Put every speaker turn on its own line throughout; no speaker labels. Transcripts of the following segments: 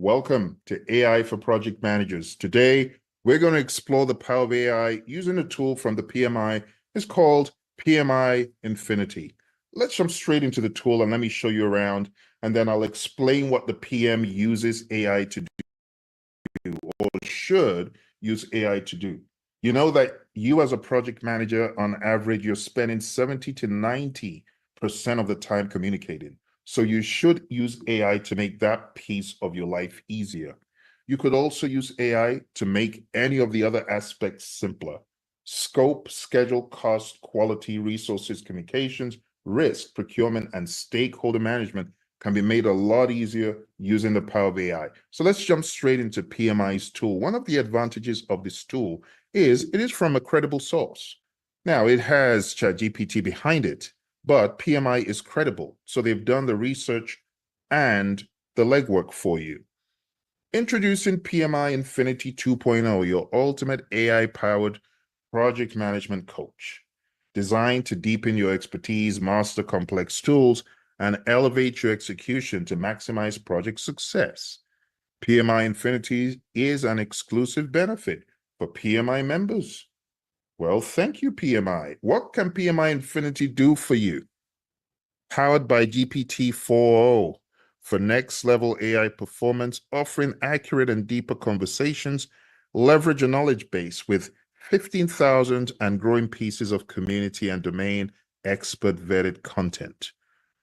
Welcome to AI for Project Managers. Today, we're going to explore the power of AI using a tool from the PMI. It's called PMI Infinity. Let's jump straight into the tool and let me show you around, and then I'll explain what the PM uses AI to do or should use AI to do. You know that you as a project manager, on average, you're spending 70 to 90% of the time communicating. So you should use AI to make that piece of your life easier. You could also use AI to make any of the other aspects simpler. Scope, schedule, cost, quality, resources, communications, risk, procurement, and stakeholder management can be made a lot easier using the power of AI. So let's jump straight into PMI's tool. One of the advantages of this tool is it is from a credible source. Now, it has ChatGPT behind it, but PMI is credible. So they've done the research and the legwork for you. Introducing PMI Infinity 2.0, your ultimate AI-powered project management coach, designed to deepen your expertise, master complex tools, and elevate your execution to maximize project success. PMI Infinity is an exclusive benefit for PMI members. Well, thank you, PMI. What can PMI Infinity do for you? Powered by GPT 4.0 for next-level AI performance, offering accurate and deeper conversations, leverage a knowledge base with 15,000 and growing pieces of community and domain expert-vetted content.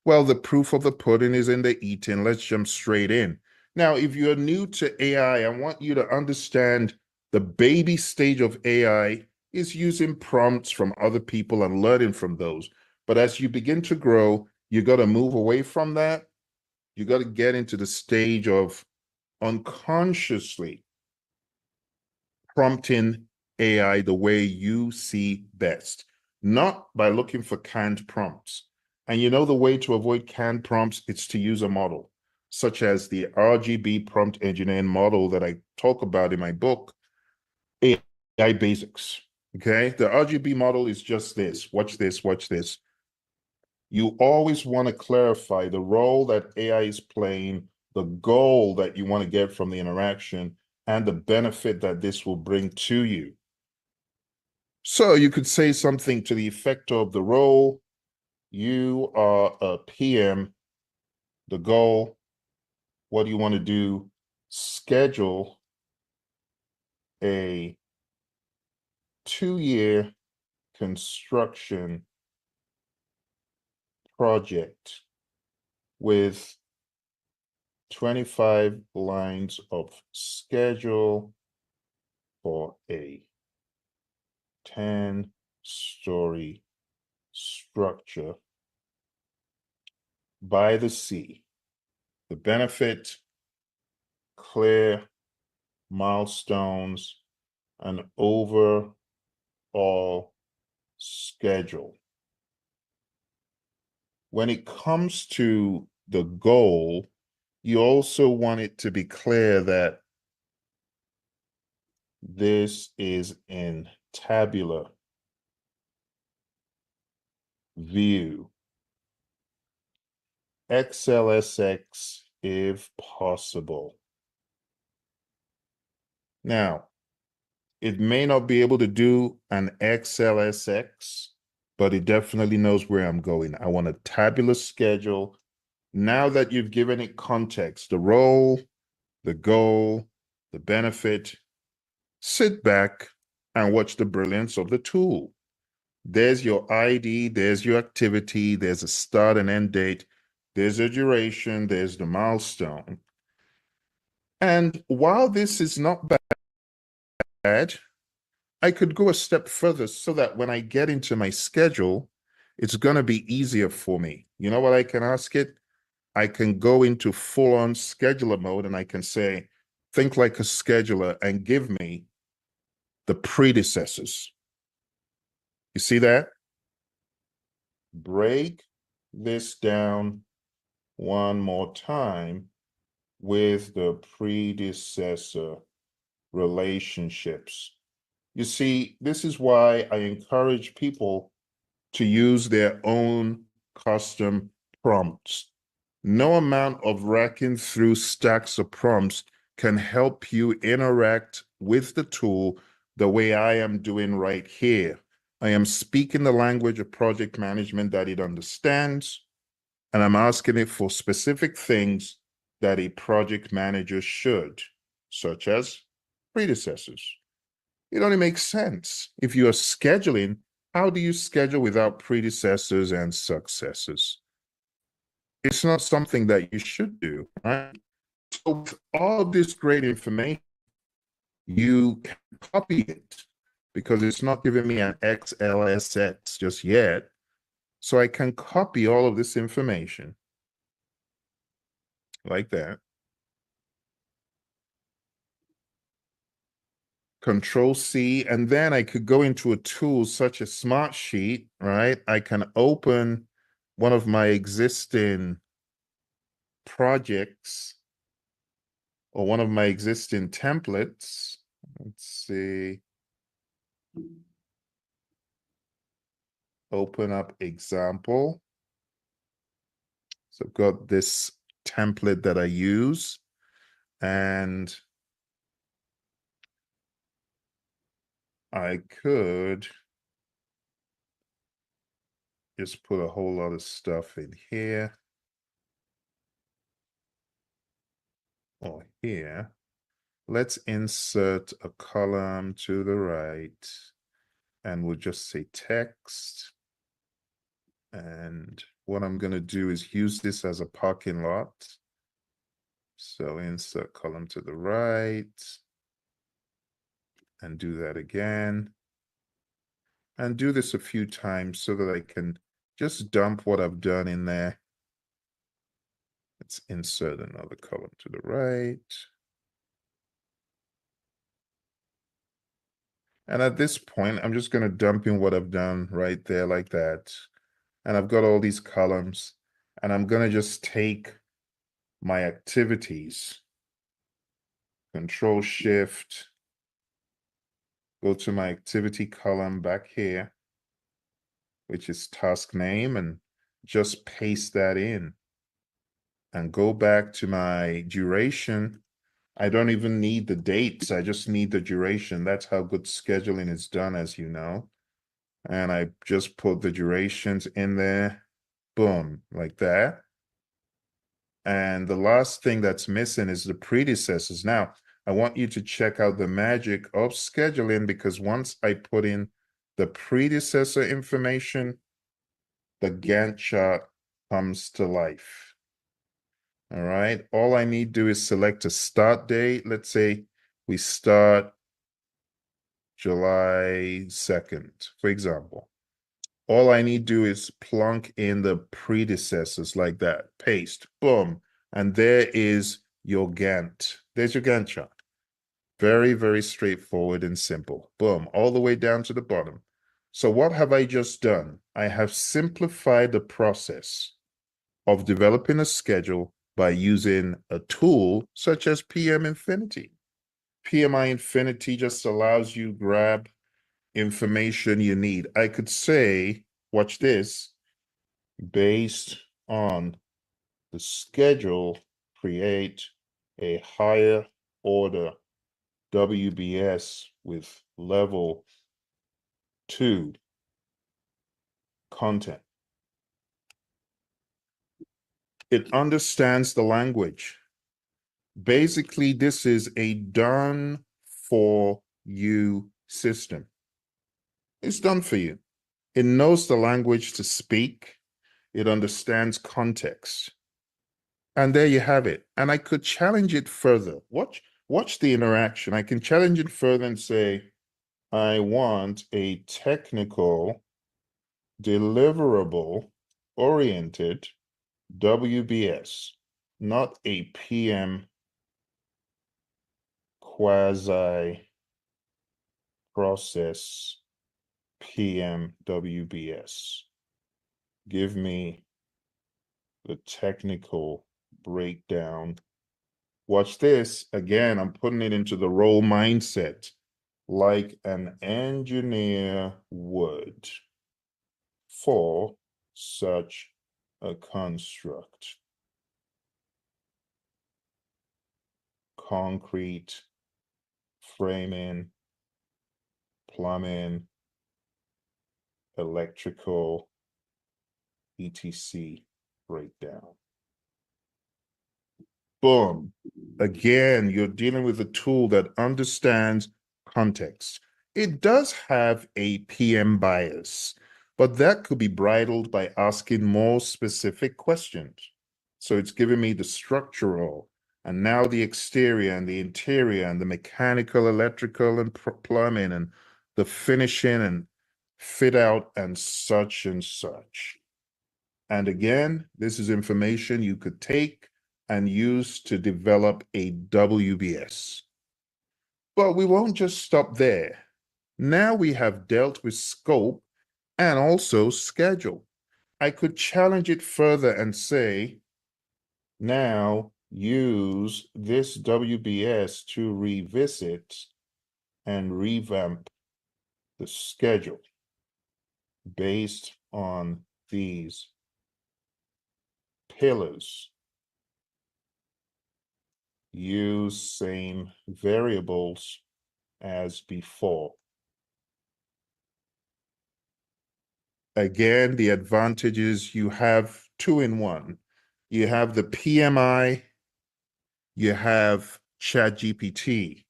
Well, the proof of the pudding is in the eating. Let's jump straight in. Now, if you're new to AI, I want you to understand the baby stage of AI is using prompts from other people and learning from those. But as you begin to grow, you got to move away from that. You got to get into the stage of unconsciously prompting AI the way you see best, not by looking for canned prompts. And you know the way to avoid canned prompts, it's to use a model, such as the RGB prompt engineering model that I talk about in my book, AI Basics. Okay, the RGB model is just this. Watch this, watch this. You always want to clarify the role that AI is playing, the goal that you want to get from the interaction, and the benefit that this will bring to you. So you could say something to the effect of the role, you are a PM, the goal, what do you want to do? Schedule a 2-year construction project with 25 lines of schedule for a 10-story structure by the sea. The benefit, clear milestones, and overall schedule. When it comes to the goal, you also want it to be clear that this is in tabular view, XLSX if possible. Now, it may not be able to do an XLSX, but it definitely knows where I'm going. I want a tabular schedule. Now that you've given it context, the role, the goal, the benefit, sit back and watch the brilliance of the tool. There's your ID, there's your activity, there's a start and end date, there's a duration, there's the milestone. And while this is not bad, I could go a step further so that when I get into my schedule, it's going to be easier for me. You know what I can ask it? I can go into full-on scheduler mode and I can say, think like a scheduler and give me the predecessors. You see that? Break this down one more time with the predecessor relationships. You see, this is why I encourage people to use their own custom prompts. No amount of racking through stacks of prompts can help you interact with the tool the way I am doing right here. I am speaking the language of project management that it understands, and I'm asking it for specific things that a project manager should, such as predecessors. It only makes sense. If you are scheduling, how do you schedule without predecessors and successors? It's not something that you should do, right? So with all of this great information, you can copy it because it's not giving me an XLSX just yet. So I can copy all of this information like that. Control C, and then I could go into a tool such as Smartsheet, right? I can open one of my existing projects or one of my existing templates. Let's see. Open up example. So I've got this template that I use, and I could just put a whole lot of stuff in here or here. Let's insert a column to the right, and we'll just say text. And what I'm going to do is use this as a parking lot. So insert column to the right, and do that again. And do this a few times so that I can just dump what I've done in there. Let's insert another column to the right. And at this point, I'm just going to dump in what I've done right there like that. And I've got all these columns, and I'm going to just take my activities, Control Shift, go to my activity column back here, which is task name, and just paste that in. And go back to my duration. I don't even need the dates. I just need the duration. That's how good scheduling is done, as you know. And I just put the durations in there. Boom, like that. And the last thing that's missing is the predecessors. Now, I want you to check out the magic of scheduling, because once I put in the predecessor information, the Gantt chart comes to life. All right. All I need to do is select a start date. Let's say we start July 2nd, for example. All I need to do is plunk in the predecessors like that, paste, boom, and there is your Gantt. There's your Gantt chart. Very, very straightforward and simple. Boom, all the way down to the bottom. So what have I just done? I have simplified the process of developing a schedule by using a tool such as PM Infinity. PMI Infinity just allows you grab information you need. I could say, watch this, based on the schedule, create a higher order WBS with level 2 content. It understands the language. Basically, this is a done for you system. It's done for you. It knows the language to speak. It understands context. And there you have it. And I could challenge it further. Watch the interaction. I can challenge it further and say, I want a technical, deliverable oriented WBS, not a PM quasi process PM WBS. Give me the technical breakdown. Watch this. Again, I'm putting it into the role mindset like an engineer would for such a construct. concrete, framing, plumbing, electrical, etc. breakdown. Boom. Again, you're dealing with a tool that understands context. It does have a PM bias, but that could be bridled by asking more specific questions. So it's giving me the structural, and now the exterior and the interior and the mechanical, electrical, and plumbing, and the finishing and fit out and such and such. And again, this is information you could take and use to develop a WBS. But we won't just stop there. Now we have dealt with scope and also schedule. I could challenge it further and say, now use this WBS to revisit and revamp the schedule based on these pillars. Use same variables as before. Again, the advantage is you have two in one. You have the PMI, you have ChatGPT.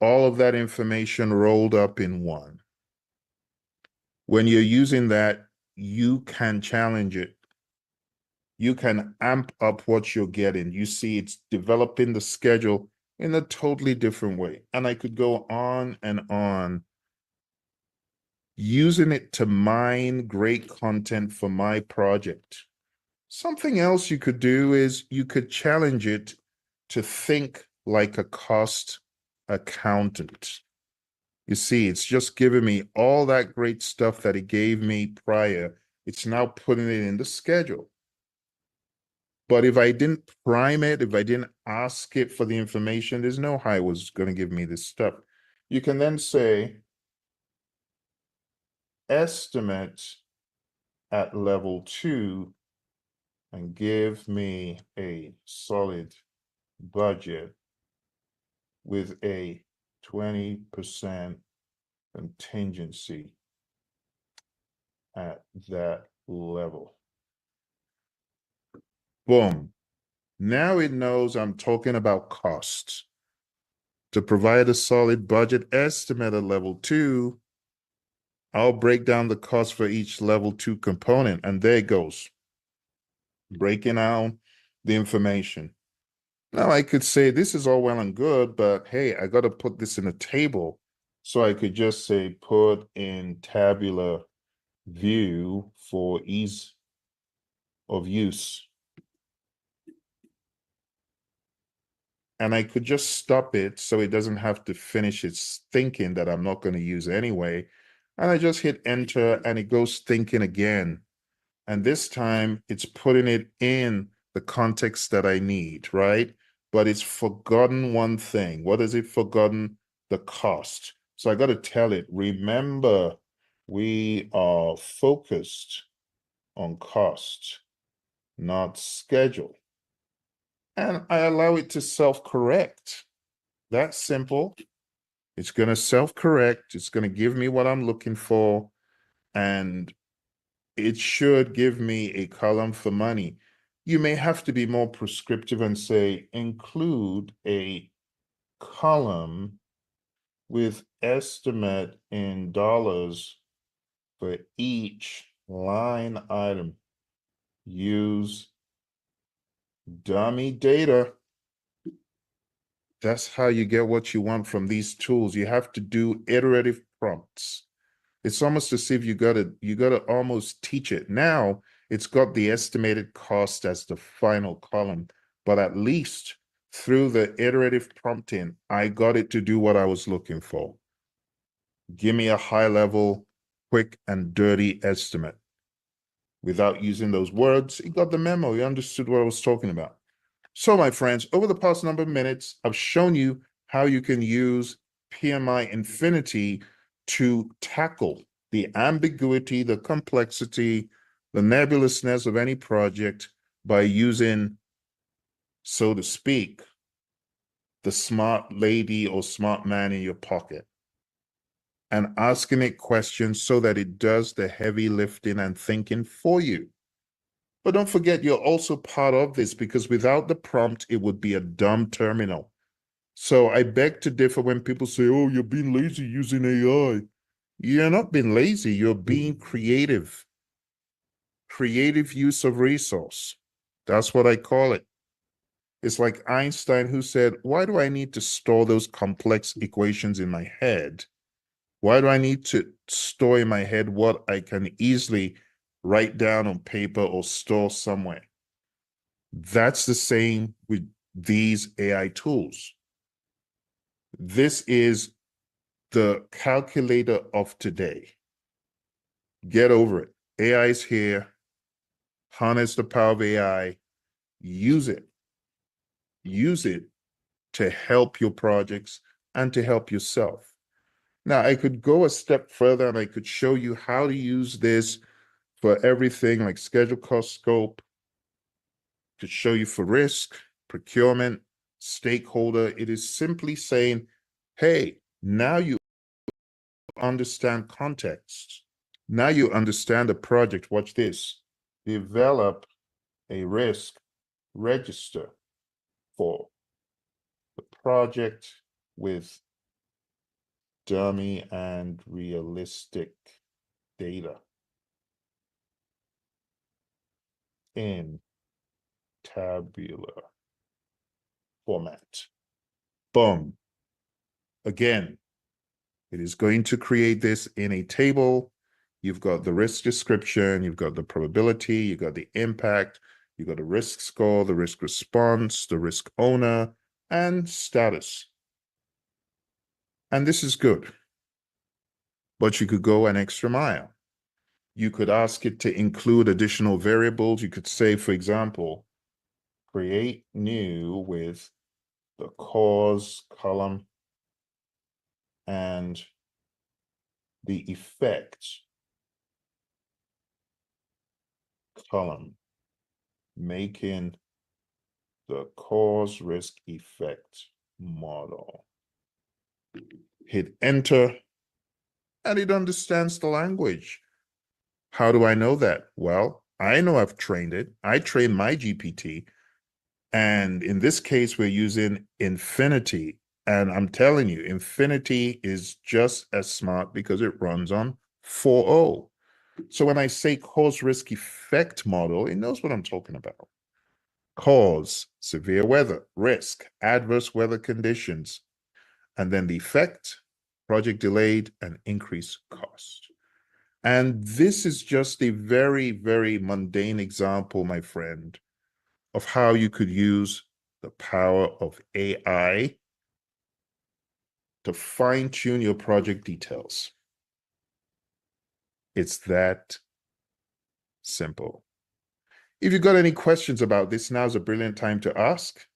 All of that information rolled up in one. When you're using that, you can challenge it. You can amp up what you're getting. You see, it's developing the schedule in a totally different way. And I could go on and on, using it to mine great content for my project. Something else you could do is you could challenge it to think like a cost accountant. You see, it's just giving me all that great stuff that it gave me prior. It's now putting it in the schedule. But if I didn't prime it, if I didn't ask it for the information, there's no how it was going to give me this stuff. You can then say, estimate at level 2 and give me a solid budget with a 20% contingency at that level. Boom. Now it knows I'm talking about costs. To provide a solid budget estimate at level 2, I'll break down the cost for each level 2 component, and there it goes, breaking out the information. Now I could say this is all well and good, but hey, I got to put this in a table. So I could just say put in tabular view for ease of use. And I could just stop it so it doesn't have to finish its thinking that I'm not going to use anyway. And I just hit enter and it goes thinking again. And this time it's putting it in the context that I need, right? But it's forgotten one thing. What has it forgotten? The cost. So I got to tell it, remember, we are focused on cost, not schedule. And I allow it to self-correct. That's simple. It's going to self-correct. It's going to give me what I'm looking for. And it should give me a column for money. You may have to be more prescriptive and say, include a column with estimate in dollars for each line item. Use dummy data. That's how you get what you want from these tools. You have to do iterative prompts. It's almost as if you gotta almost teach it. Now it's got the estimated cost as the final column, but at least through the iterative prompting, I got it to do what I was looking for. Give me a high level, quick and dirty estimate. Without using those words, it got the memo. You understood what I was talking about. So my friends, over the past number of minutes, I've shown you how you can use PMI Infinity to tackle the ambiguity, the complexity, the nebulousness of any project by using, so to speak, the smart lady or smart man in your pocket and asking it questions so that it does the heavy lifting and thinking for you. But don't forget, you're also part of this, because without the prompt, it would be a dumb terminal. So I beg to differ when people say, oh, you're being lazy using AI. You're not being lazy, you're being creative. Creative use of resource. That's what I call it. It's like Einstein, who said, why do I need to store those complex equations in my head? Why do I need to store in my head what I can easily write down on paper or store somewhere? That's the same with these AI tools. This is the calculator of today. Get over it. AI is here. Harness the power of AI. Use it. Use it to help your projects and to help yourself. Now, I could go a step further and I could show you how to use this for everything like schedule, cost, scope. Could show you for risk, procurement, stakeholder. It is simply saying, hey, now you understand context. Now you understand the project. Watch this. Develop a risk register for the project with dummy and realistic data in tabular format. Boom. Again, it is going to create this in a table. You've got the risk description, you've got the probability, you've got the impact, you've got the risk score, the risk response, the risk owner, and status. And this is good. But you could go an extra mile. You could ask it to include additional variables. You could say, for example, create new with the cause column and the effect column, making the cause risk effect model. Hit enter, and it understands the language. How do I know that? Well, I know I've trained it. I trained my GPT, and in this case, we're using Infinity. And I'm telling you, Infinity is just as smart because it runs on 4.0. So when I say cause risk effect model, it knows what I'm talking about. Cause, severe weather, risk, adverse weather conditions, and then the effect, project delayed, and increased cost. And this is just a very, very mundane example, my friend, of how you could use the power of AI to fine-tune your project details. It's that simple. If you've got any questions about this, now's a brilliant time to ask.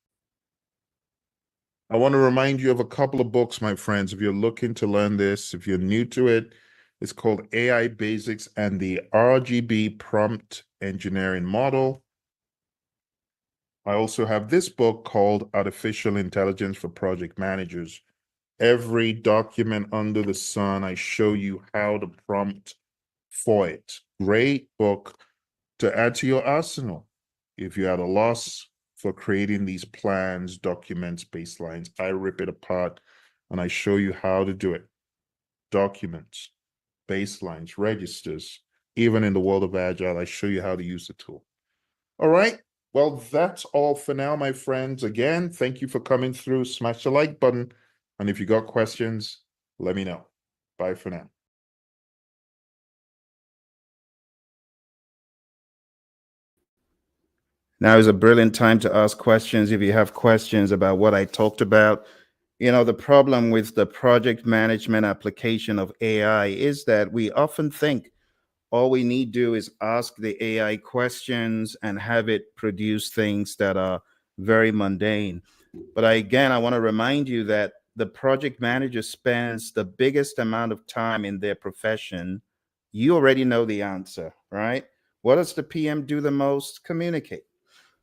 I want to remind you of a couple of books, my friends. If you're looking to learn this, if you're new to it, it's called AI Basics and the RGB Prompt Engineering Model. I also have this book called Artificial Intelligence for Project Managers. Every document under the sun, I show you how to prompt for it. Great book to add to your arsenal. If you're at a loss for creating these plans, documents, baselines, I rip it apart and I show you how to do it. Documents, baselines, registers, even in the world of Agile, I show you how to use the tool. All right. Well, that's all for now, my friends. Again, thank you for coming through. Smash the like button. And if you got questions, let me know. Bye for now.
Now is a brilliant time to ask questions if you have questions about what I talked about. You know, the problem with the project management application of AI is that we often think all we need to do is ask the AI questions and have it produce things that are very mundane. But I want to remind you that the project manager spends the biggest amount of time in their profession. You already know the answer, right? What does the PM do the most? Communicate.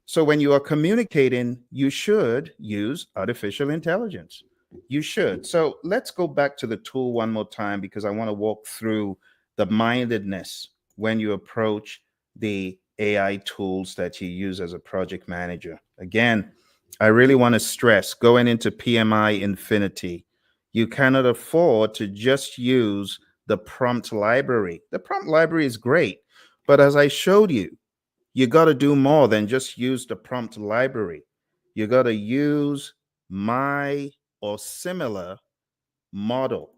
So when you are communicating, you should use artificial intelligence. You should. So let's go back to the tool one more time because I want to walk through the mindedness when you approach the AI tools that you use as a project manager. Again, I really want to stress going into PMI Infinity, you cannot afford to just use the prompt library. The prompt library is great, but as I showed you, you got to do more than just use the prompt library. You got to use my or similar model.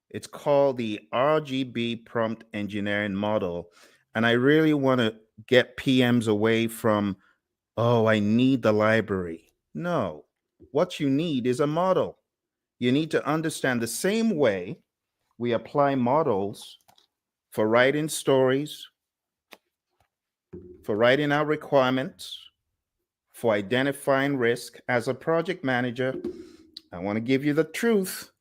It's called the RGB prompt engineering model. And I really want to get PMs away from, oh, I need the library. No, what you need is a model. You need to understand the same way we apply models for writing stories, for writing our requirements, for identifying risk. As a project manager, I want to give you the truth.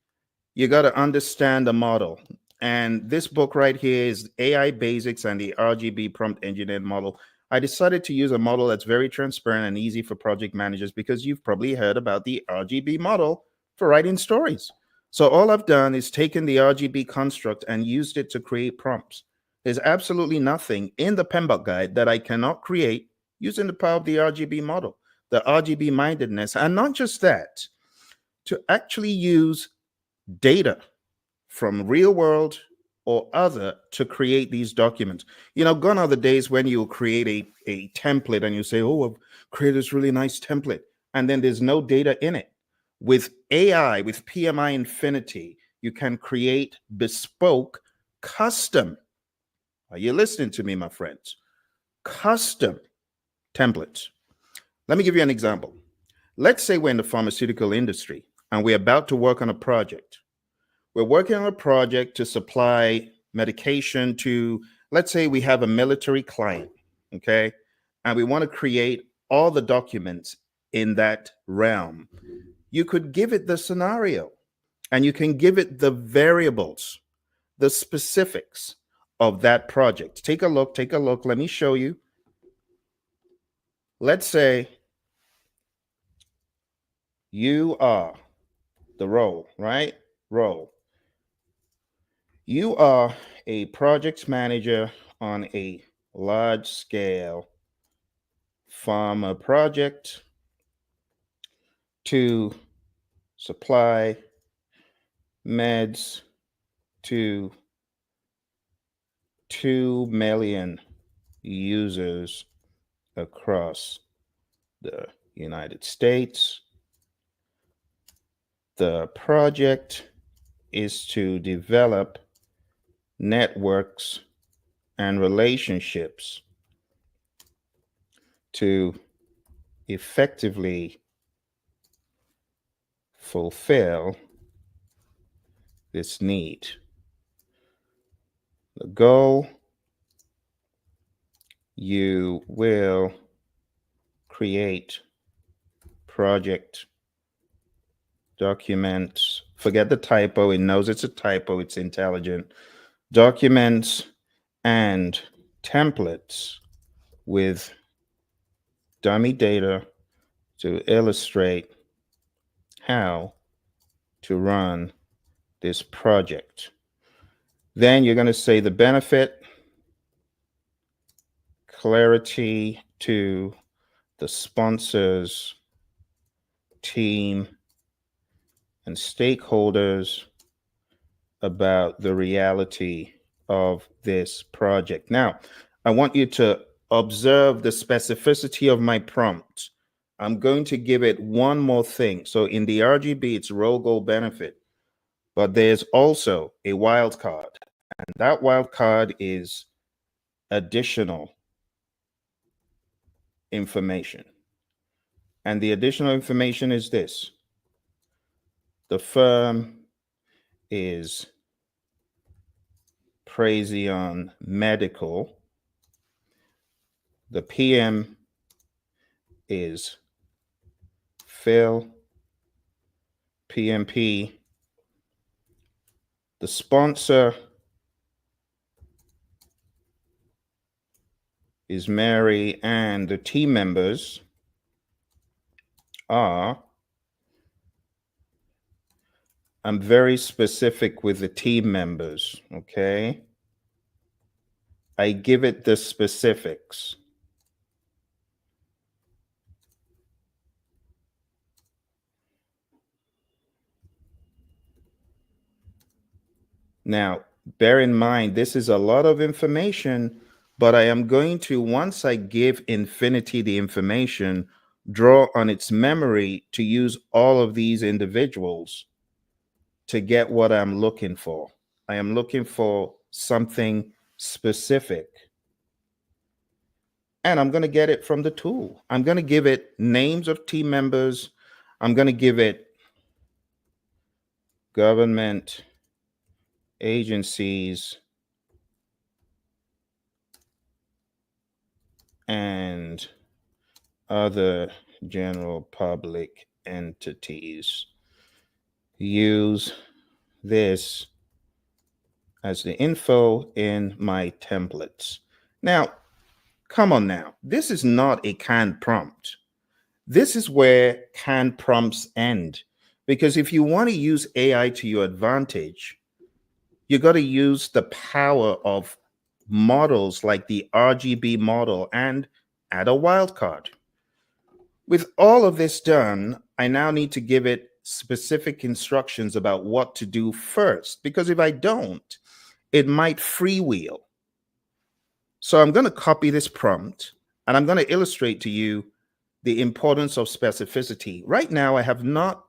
You got to understand the model. And this book right here is AI Basics and the RGB Prompt Engineering Model. I decided to use a model that's very transparent and easy for project managers because you've probably heard about the RGB model for writing stories. So all I've done is taken the RGB construct and used it to create prompts. There's absolutely nothing in the PMBOK guide that I cannot create using the power of the RGB model, the RGB mindedness, and not just that, to actually use data from real world or other to create these documents. Gone are the days when you create a template and you say, oh, I've created this really nice template, and then there's no data in it. With AI, with PMI Infinity, you can create bespoke, custom, are you listening to me, my friends? Custom templates. Let me give you an example. Let's say we're in the pharmaceutical industry and we're about to work on a project. We're working on a project to supply medication to, let's say we have a military client, okay? And we want to create all the documents in that realm. You could give it the scenario and you can give it the variables, the specifics of that project. Take a look. Let me show you. Let's say you are the role, right? Role. You are a project manager on a large scale pharma project to supply meds to 2 million users across the United States. The project is to develop networks and relationships to effectively fulfill this need. The goal, you will create project documents. Forget the typo. It knows it's a typo. It's intelligent. Documents and templates with dummy data to illustrate how to run this project. Then you're going to say the benefit, clarity to the sponsors, team, and stakeholders about the reality of this project. Now, I want you to observe the specificity of my prompt. I'm going to give it one more thing. So in the RGB, it's role, goal, benefit, but there's also a wild card. And that wild card is additional information. And the additional information is this. The firm is Praizion Medical. The PM is Phil, PMP. The sponsor is Mary, and the team members are, I'm very specific with the team members, okay? I give it the specifics. Now, bear in mind, this is a lot of information, but I am going to, once I give Infinity the information, draw on its memory to use all of these individuals to get what I'm looking for. I am looking for something specific. And I'm going to get it from the tool. I'm going to give it names of team members. I'm going to give it government agencies and other general public entities. Use this as the info in my templates. Now, come on now. This is not a canned prompt. This is where canned prompts end. Because if you want to use AI to your advantage, you got to use the power of models like the RGB model and add a wildcard. With all of this done, I now need to give it specific instructions about what to do first, because if I don't, it might freewheel. So I'm going to copy this prompt and I'm going to illustrate to you the importance of specificity. Right now, I have not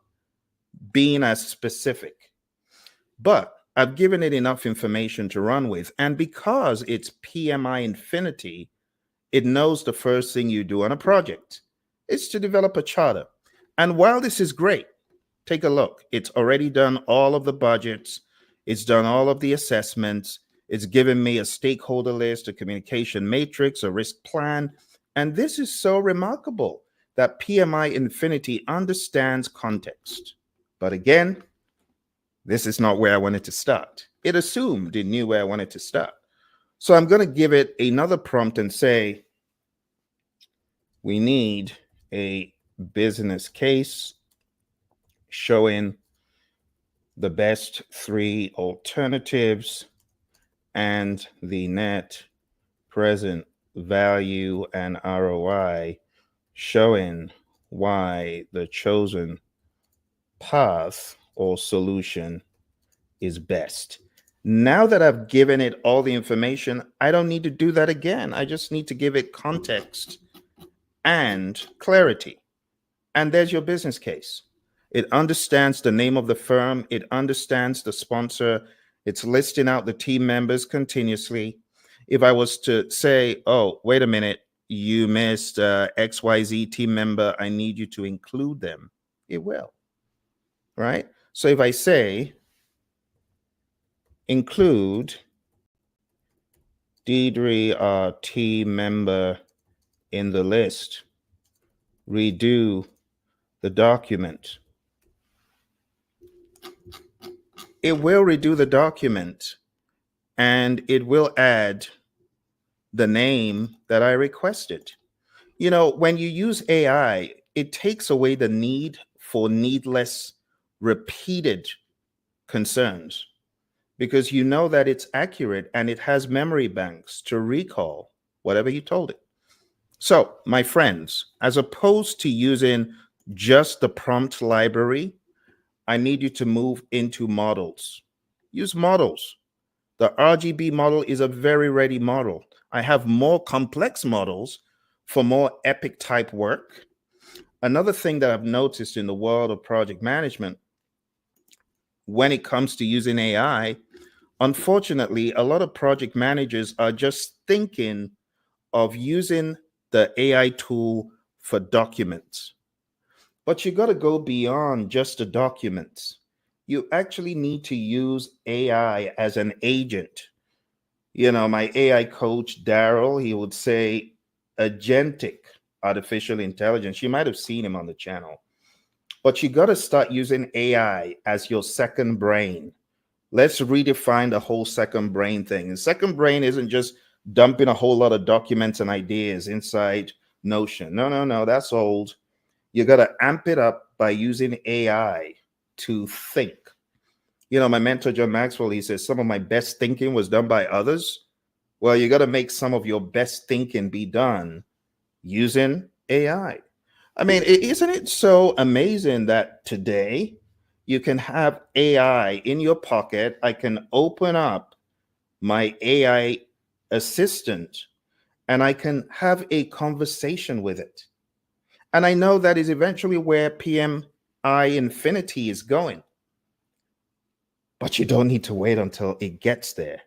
been as specific, but I've given it enough information to run with. And because it's PMI Infinity, it knows the first thing you do on a project is to develop a charter. And while this is great, take a look. It's already done all of the budgets. It's done all of the assessments. It's given me a stakeholder list, a communication matrix, a risk plan. And this is so remarkable that PMI Infinity understands context. But again, this is not where I wanted to start. It assumed it knew where I wanted to start. So I'm going to give it another prompt and say, we need a business case showing the best 3 alternatives and the net present value and ROI, showing why the chosen path or solution is best. Now that I've given it all the information, I don't need to do that again. I just need to give it context and clarity. And there's your business case. It understands the name of the firm. It understands the sponsor. It's listing out the team members continuously. If I was to say, oh, wait a minute, you missed XYZ team member, I need you to include them, it will, right? So if I say, include Deidre, team member in the list, redo the document, it will redo the document and it will add the name that I requested. You know, when you use AI, it takes away the need for needless, repeated concerns because you know that it's accurate and it has memory banks to recall whatever you told it. So, my friends, as opposed to using just the prompt library, I need you to move into models. Use models. The RGB model is a very ready model. I have more complex models for more epic type work. Another thing that I've noticed in the world of project management, when it comes to using AI, unfortunately, a lot of project managers are just thinking of using the AI tool for documents. But you got to go beyond just the documents. You actually need to use AI as an agent. You know, my AI coach, Daryl, he would say agentic artificial intelligence. You might have seen him on the channel. But you got to start using AI as your second brain. Let's redefine the whole second brain thing. And second brain isn't just dumping a whole lot of documents and ideas inside Notion. No, no, no, that's old. You got to amp it up by using AI to think. You know, my mentor, John Maxwell, he says some of my best thinking was done by others. Well, you got to make some of your best thinking be done using AI. I mean, isn't it so amazing that today you can have AI in your pocket? I can open up my AI assistant and I can have a conversation with it. And I know that is eventually where PMI Infinity is going. But you don't need to wait until it gets there.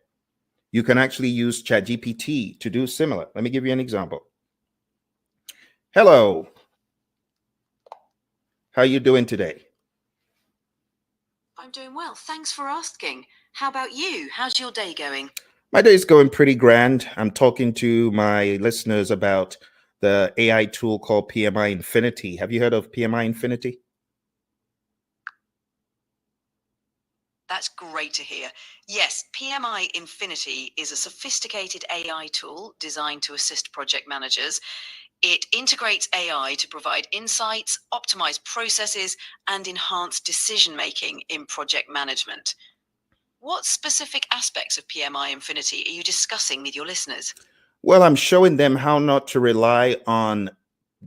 You can actually use ChatGPT to do similar. Let me give you an example. Hello, how you doing today?
I'm doing well. Thanks for asking. How about you? How's your day going?
My day is going pretty grand. I'm talking to my listeners about the AI tool called PMI Infinity. Have you heard of PMI Infinity?
That's great to hear. Yes, PMI Infinity is a sophisticated AI tool designed to assist project managers. It integrates AI to provide insights, optimize processes, and enhance decision making in project management. What specific aspects of PMI Infinity are you discussing with your listeners?
Well, I'm showing them how not to rely on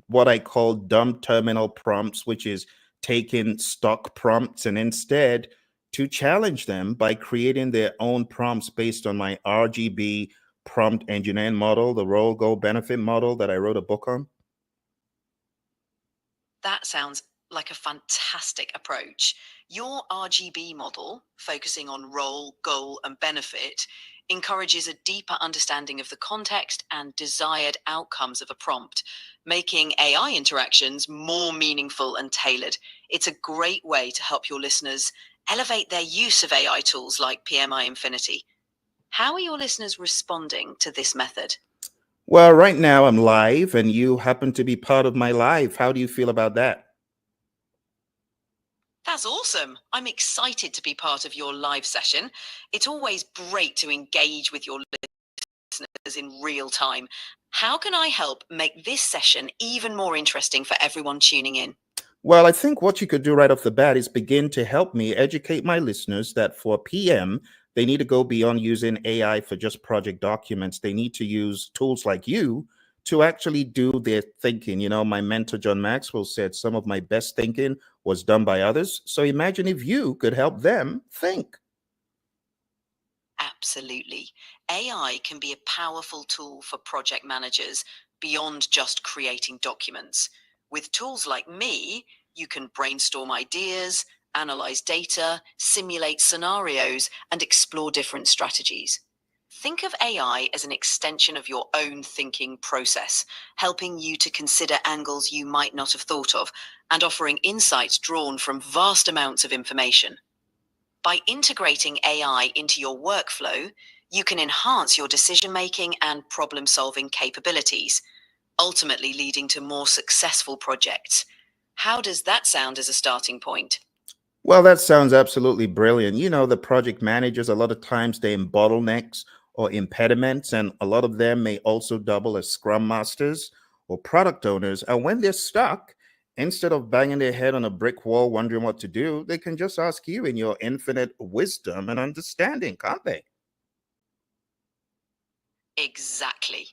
what I call dumb terminal prompts, which is taking stock prompts, and instead to challenge them by creating their own prompts based on my RGB prompt engineering model, the role goal benefit model that I wrote a book on.
That sounds like a fantastic approach. Your RGB model, focusing on role, goal, and benefit, encourages a deeper understanding of the context and desired outcomes of a prompt, making AI interactions more meaningful and tailored. It's a great way to help your listeners elevate their use of AI tools like PMI Infinity. How are your listeners responding to this method?
Well, right now I'm live and you happen to be part of my live. How do you feel about that?
That's awesome. I'm excited to be part of your live session. It's always great to engage with your listeners in real time. How can I help make this session even more interesting for everyone tuning in?
Well, I think what you could do right off the bat is begin to help me educate my listeners that for PM, they need to go beyond using AI for just project documents. They need to use tools like you to actually do their thinking. You know, my mentor, John Maxwell, said some of my best thinking was done by others. So imagine if you could help them think.
Absolutely. AI can be a powerful tool for project managers beyond just creating documents. With tools like me, you can brainstorm ideas, analyze data, simulate scenarios, and explore different strategies. Think of AI as an extension of your own thinking process, helping you to consider angles you might not have thought of and offering insights drawn from vast amounts of information. By integrating AI into your workflow, you can enhance your decision making and problem solving capabilities, ultimately leading to more successful projects. How does that sound as a starting point?
Well, that sounds absolutely brilliant. You know, the project managers, a lot of times they're in bottlenecks or impediments, and a lot of them may also double as scrum masters or product owners. And when they're stuck, instead of banging their head on a brick wall wondering what to do, they can just ask you in your infinite wisdom and understanding, can't they?
Exactly.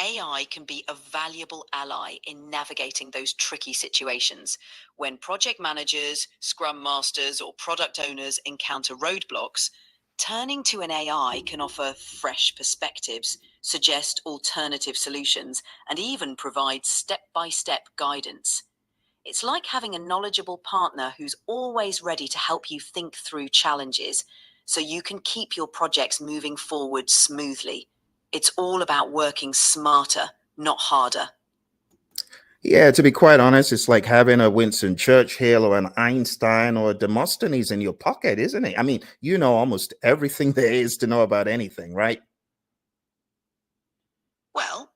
AI can be a valuable ally in navigating those tricky situations. When project managers, scrum masters, or product owners encounter roadblocks, turning to an AI can offer fresh perspectives, suggest alternative solutions, and even provide step by step guidance. It's like having a knowledgeable partner who's always ready to help you think through challenges so you can keep your projects moving forward smoothly. It's all about working smarter, not harder.
Yeah, to be quite honest, it's like having a Winston Churchill or an Einstein or a Demosthenes in your pocket, isn't it? I mean, you know almost everything there is to know about anything, right?
Well,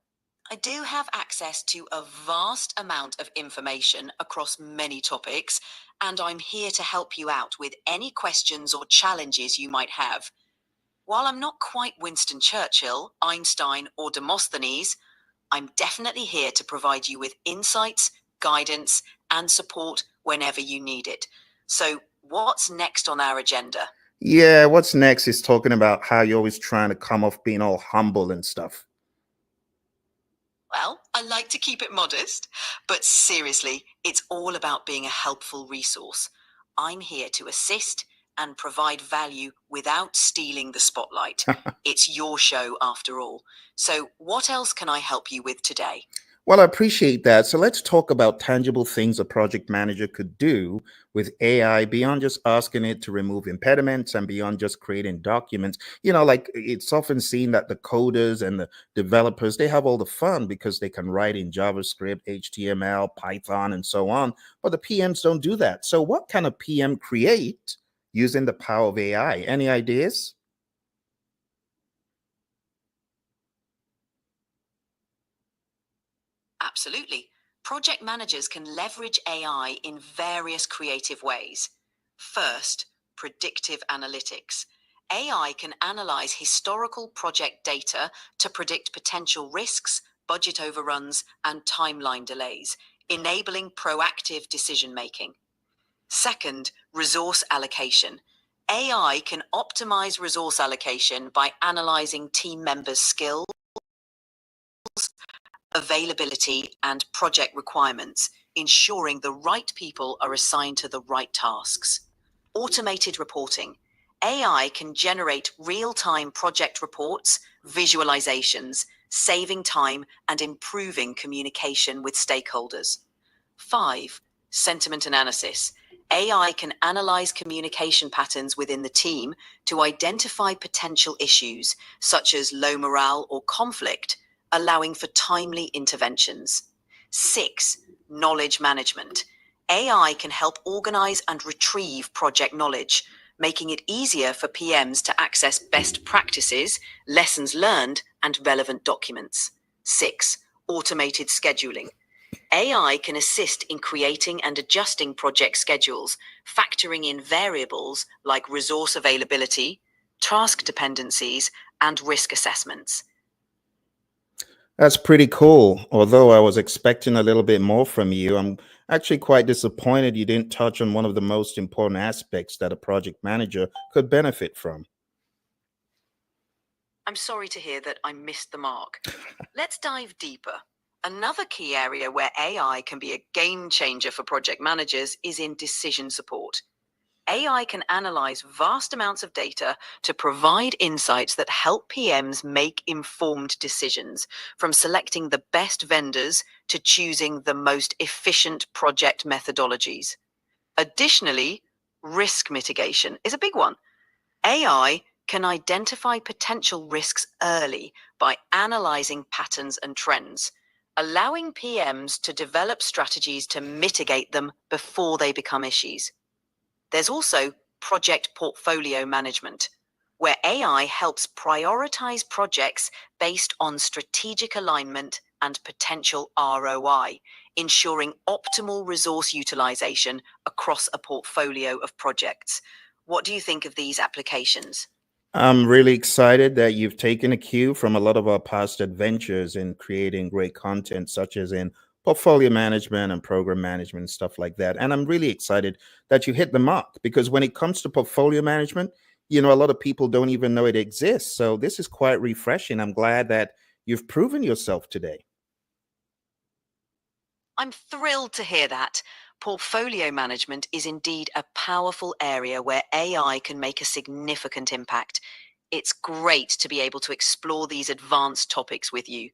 I do have access to a vast amount of information across many topics, and I'm here to help you out with any questions or challenges you might have. While I'm not quite Winston Churchill, Einstein, or Demosthenes, I'm definitely here to provide you with insights, guidance, and support whenever you need it. So, what's next on our agenda?
Yeah, what's next is talking about how you're always trying to come off being all humble and stuff.
Well, I like to keep it modest, but seriously, it's all about being a helpful resource. I'm here to assist and provide value without stealing the spotlight. It's your show after all. So, what else can I help you with today?
Well, I appreciate that. So let's talk about tangible things a project manager could do with AI beyond just asking it to remove impediments and beyond just creating documents. Like it's often seen that the coders and the developers, they have all the fun because they can write in JavaScript, HTML, Python, and so on. But the PMs don't do that. So what can a PM create using the power of AI? Any ideas?
Absolutely. Project managers can leverage AI in various creative ways. First, predictive analytics. AI can analyze historical project data to predict potential risks, budget overruns, and timeline delays, enabling proactive decision making. Second, resource allocation. AI can optimize resource allocation by analyzing team members' skills, availability, and project requirements, ensuring the right people are assigned to the right tasks. Automated reporting. AI can generate real-time project reports, visualizations, saving time and improving communication with stakeholders. 5. Sentiment analysis. AI can analyze communication patterns within the team to identify potential issues, such as low morale or conflict, allowing for timely interventions. 6. Knowledge management. AI can help organize and retrieve project knowledge, making it easier for PMs to access best practices, lessons learned, and relevant documents. 6. Automated scheduling. AI can assist in creating and adjusting project schedules, factoring in variables like resource availability, task dependencies, and risk assessments.
That's pretty cool. Although I was expecting a little bit more from you, I'm actually quite disappointed you didn't touch on one of the most important aspects that a project manager could benefit from.
I'm sorry to hear that I missed the mark. Let's dive deeper. Another key area where AI can be a game changer for project managers is in decision support. AI can analyze vast amounts of data to provide insights that help PMs make informed decisions, from selecting the best vendors to choosing the most efficient project methodologies. Additionally, risk mitigation is a big one. AI can identify potential risks early by analyzing patterns and trends, allowing PMs to develop strategies to mitigate them before they become issues. There's also project portfolio management, where AI helps prioritize projects based on strategic alignment and potential ROI, ensuring optimal resource utilization across a portfolio of projects. What do you think of these applications?
I'm really excited that you've taken a cue from a lot of our past adventures in creating great content, such as in portfolio management and program management, and stuff like that. And I'm really excited that you hit the mark because when it comes to portfolio management, a lot of people don't even know it exists. So this is quite refreshing. I'm glad that you've proven yourself today.
I'm thrilled to hear that. Portfolio management is indeed a powerful area where AI can make a significant impact. It's great to be able to explore these advanced topics with you.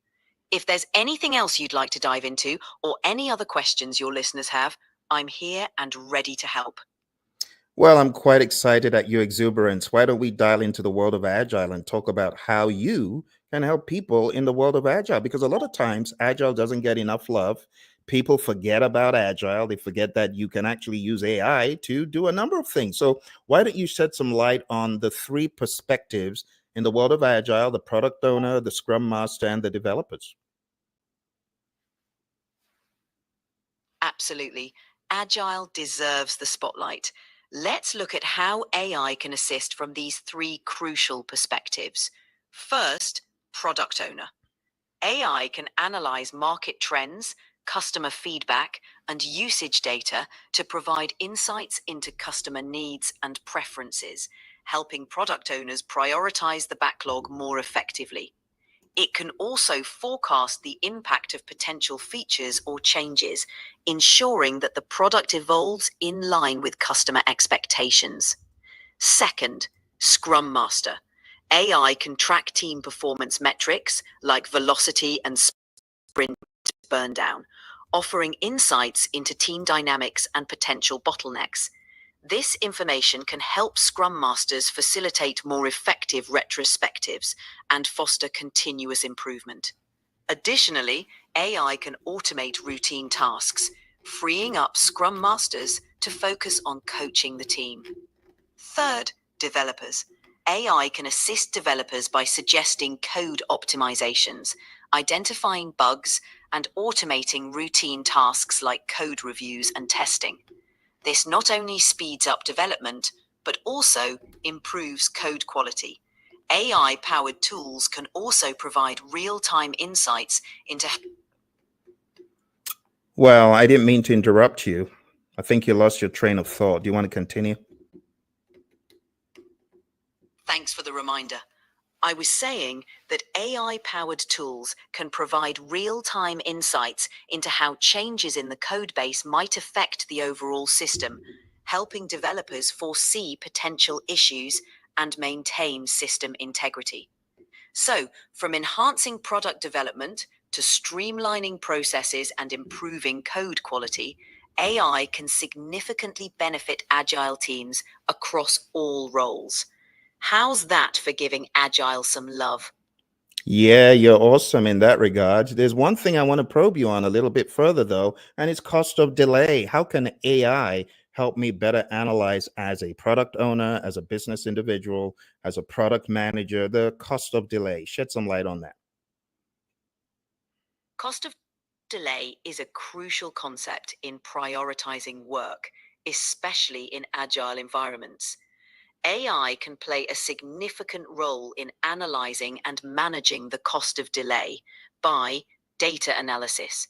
If there's anything else you'd like to dive into or any other questions your listeners have, I'm here and ready to help.
Well, I'm quite excited at your exuberance. Why don't we dial into the world of Agile and talk about how you can help people in the world of Agile? Because a lot of times, Agile doesn't get enough love. People forget about Agile. They forget that you can actually use AI to do a number of things. So, why don't you shed some light on the three perspectives in the world of Agile: the product owner, the Scrum Master, and the developers?
Absolutely. Agile deserves the spotlight. Let's look at how AI can assist from these three crucial perspectives. First, product owner. AI can analyze market trends, customer feedback, and usage data to provide insights into customer needs and preferences, helping product owners prioritize the backlog more effectively. It can also forecast the impact of potential features or changes, ensuring that the product evolves in line with customer expectations. Second, Scrum Master. AI can track team performance metrics like velocity and sprint burn down, offering insights into team dynamics and potential bottlenecks. This information can help Scrum Masters facilitate more effective retrospectives and foster continuous improvement. Additionally, AI can automate routine tasks, freeing up Scrum Masters to focus on coaching the team. Third, developers. AI can assist developers by suggesting code optimizations, identifying bugs, and automating routine tasks like code reviews and testing. This not only speeds up development, but also improves code quality. AI-powered tools can also provide real-time insights into...
Well, I didn't mean to interrupt you. I think you lost your train of thought. Do you want to continue?
Thanks for the reminder. I was saying that AI-powered tools can provide real-time insights into how changes in the code base might affect the overall system, helping developers foresee potential issues and maintain system integrity. So, from enhancing product development to streamlining processes and improving code quality, AI can significantly benefit agile teams across all roles. How's that for giving Agile some love?
Yeah, you're awesome in that regard. There's one thing I want to probe you on a little bit further, though, and it's cost of delay. How can AI help me better analyze as a product owner, as a business individual, as a product manager, the cost of delay? Shed some light on that.
Cost of delay is a crucial concept in prioritizing work, especially in agile environments. AI can play a significant role in analyzing and managing the cost of delay by data analysis.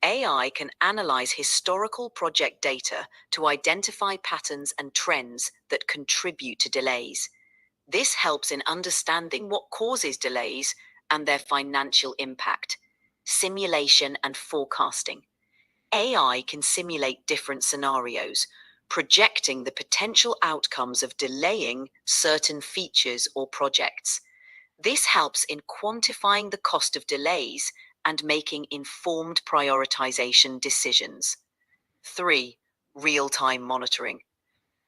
AI can analyze historical project data to identify patterns and trends that contribute to delays. This helps in understanding what causes delays and their financial impact. Simulation and forecasting. AI can simulate different scenarios, projecting the potential outcomes of delaying certain features or projects. This helps in quantifying the cost of delays and making informed prioritization decisions. 3. Real-time monitoring.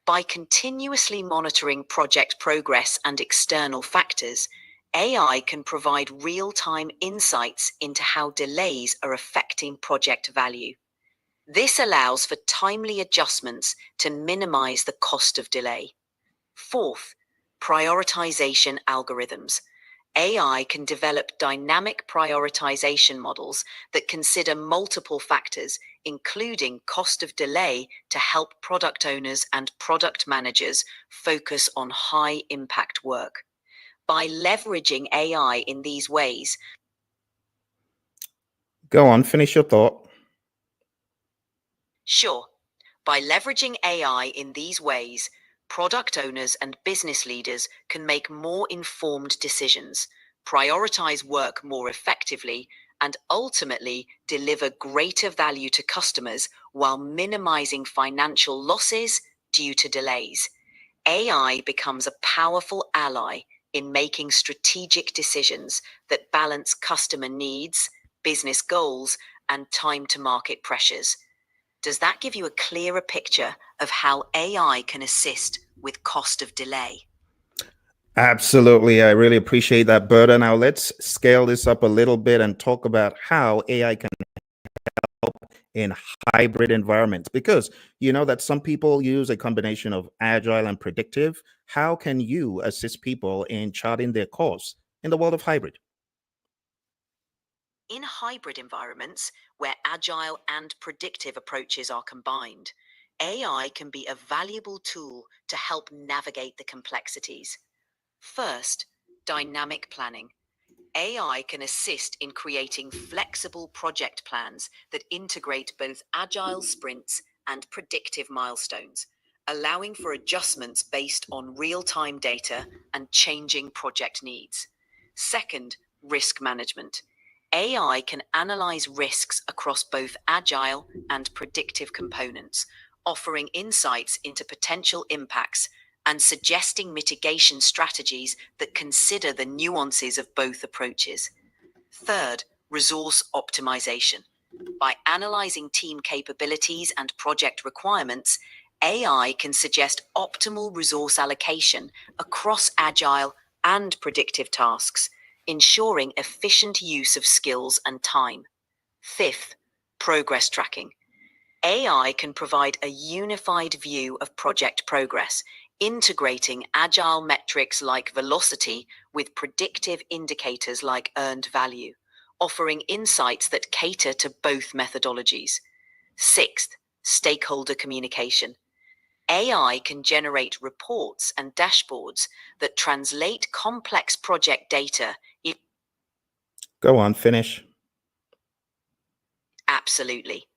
By continuously monitoring project progress and external factors, AI can provide real-time insights into how delays are affecting project value. This allows for timely adjustments to minimize the cost of delay. Fourth, prioritization algorithms. AI can develop dynamic prioritization models that consider multiple factors, including cost of delay, to help product owners and product managers focus on high-impact work. By leveraging AI in these ways...
Go on, finish your thought.
Sure. By leveraging AI in these ways, product owners and business leaders can make more informed decisions, prioritize work more effectively, and ultimately deliver greater value to customers while minimizing financial losses due to delays. AI becomes a powerful ally in making strategic decisions that balance customer needs, business goals, and time to market pressures. Does that give you a clearer picture of how AI can assist with cost of delay?
Absolutely. I really appreciate that, Berta. Now let's scale this up a little bit and talk about how AI can help in hybrid environments, because you know that some people use a combination of agile and predictive. How can you assist people in charting their course in the world of hybrid?
In hybrid environments where agile and predictive approaches are combined, AI can be a valuable tool to help navigate the complexities. First, dynamic planning. AI can assist in creating flexible project plans that integrate both agile sprints and predictive milestones, allowing for adjustments based on real time data and changing project needs. Second, risk management. AI can analyze risks across both agile and predictive components, offering insights into potential impacts and suggesting mitigation strategies that consider the nuances of both approaches. Third, resource optimization. By analyzing team capabilities and project requirements, AI can suggest optimal resource allocation across agile and predictive tasks, ensuring efficient use of skills and time. Fifth, progress tracking. AI can provide a unified view of project progress, integrating agile metrics like velocity with predictive indicators like earned value, offering insights that cater to both methodologies. Sixth, stakeholder communication. AI can generate reports and dashboards that translate complex project data.
Go on, finish.
Absolutely.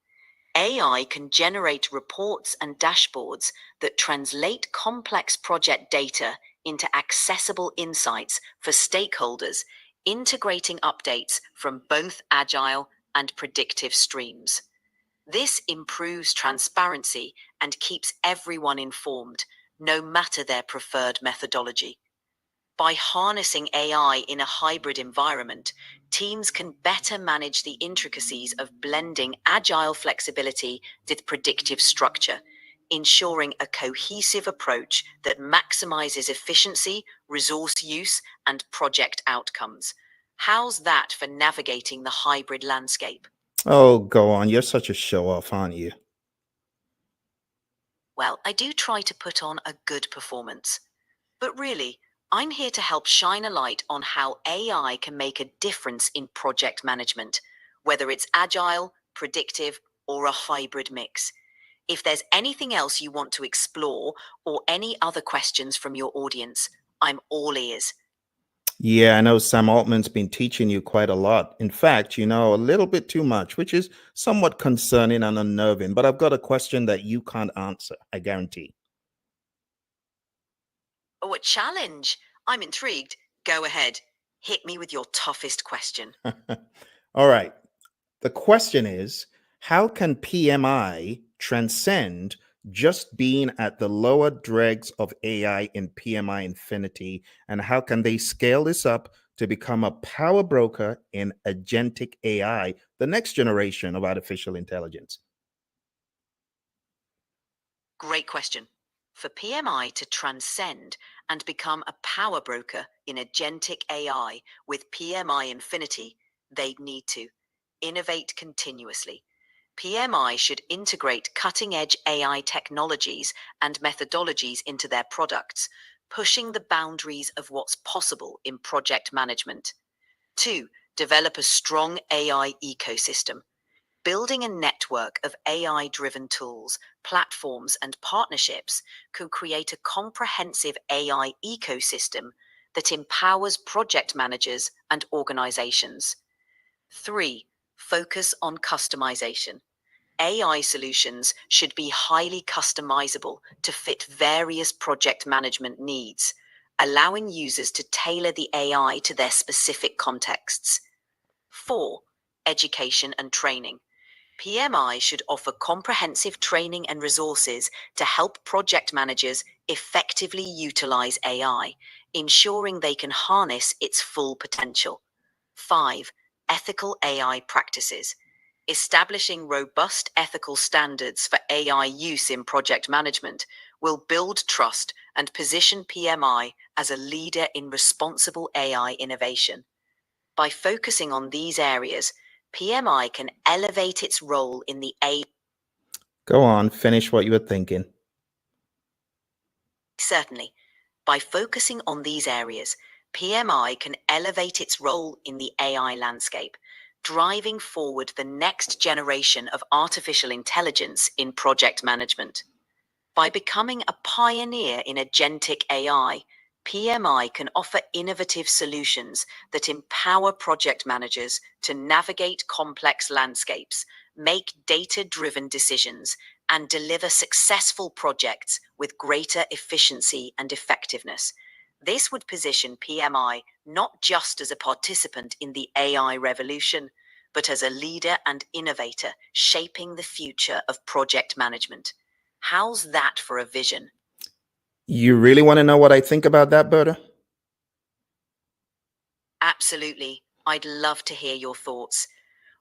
AI can generate reports and dashboards that translate complex project data into accessible insights for stakeholders, integrating updates from both agile and predictive streams. This improves transparency and keeps everyone informed, no matter their preferred methodology. By harnessing AI in a hybrid environment, teams can better manage the intricacies of blending agile flexibility with predictive structure, ensuring a cohesive approach that maximizes efficiency, resource use, and project outcomes. How's that for navigating the hybrid landscape?
Oh, go on. You're such a show off, aren't you?
Well, I do try to put on a good performance. But really, I'm here to help shine a light on how AI can make a difference in project management, whether it's agile, predictive, or a hybrid mix. If there's anything else you want to explore or any other questions from your audience, I'm all ears.
Yeah, I know Sam Altman's been teaching you quite a lot. In fact, you know a little bit too much, which is somewhat concerning and unnerving. But I've got a question that you can't answer, I guarantee.
Oh, a challenge! I'm intrigued. Go ahead. Hit me with your toughest question.
All right. The question is, how can PMI transcend just being at the lower dregs of AI in PMI Infinity? And how can they scale this up to become a power broker in agentic AI, the next generation of artificial intelligence?
Great question. For PMI to transcend and become a power broker in agentic AI with PMI Infinity, they'd need to innovate continuously. PMI should integrate cutting edge AI technologies and methodologies into their products, pushing the boundaries of what's possible in project management. 2. Develop a strong AI ecosystem. Building a network of AI driven tools, platforms, and partnerships could create a comprehensive AI ecosystem that empowers project managers and organizations. 3. Focus on customization. AI solutions should be highly customizable to fit various project management needs, allowing users to tailor the AI to their specific contexts. 4. Education and training. PMI should offer comprehensive training and resources to help project managers effectively utilize AI, ensuring they can harness its full potential. 5. Ethical AI practices. Establishing robust ethical standards for AI use in project management will build trust and position PMI as a leader in responsible AI innovation. By focusing on these areas, PMI can elevate its role in the AI.
Go on, finish what you were thinking.
Certainly, by focusing on these areas, PMI can elevate its role in the AI landscape, driving forward the next generation of artificial intelligence in project management. By becoming a pioneer in agentic AI, PMI can offer innovative solutions that empower project managers to navigate complex landscapes, make data-driven decisions, and deliver successful projects with greater efficiency and effectiveness. This would position PMI not just as a participant in the AI revolution, but as a leader and innovator shaping the future of project management. How's that for a vision?
You really want to know what I think about that, Berta?
Absolutely. I'd love to hear your thoughts.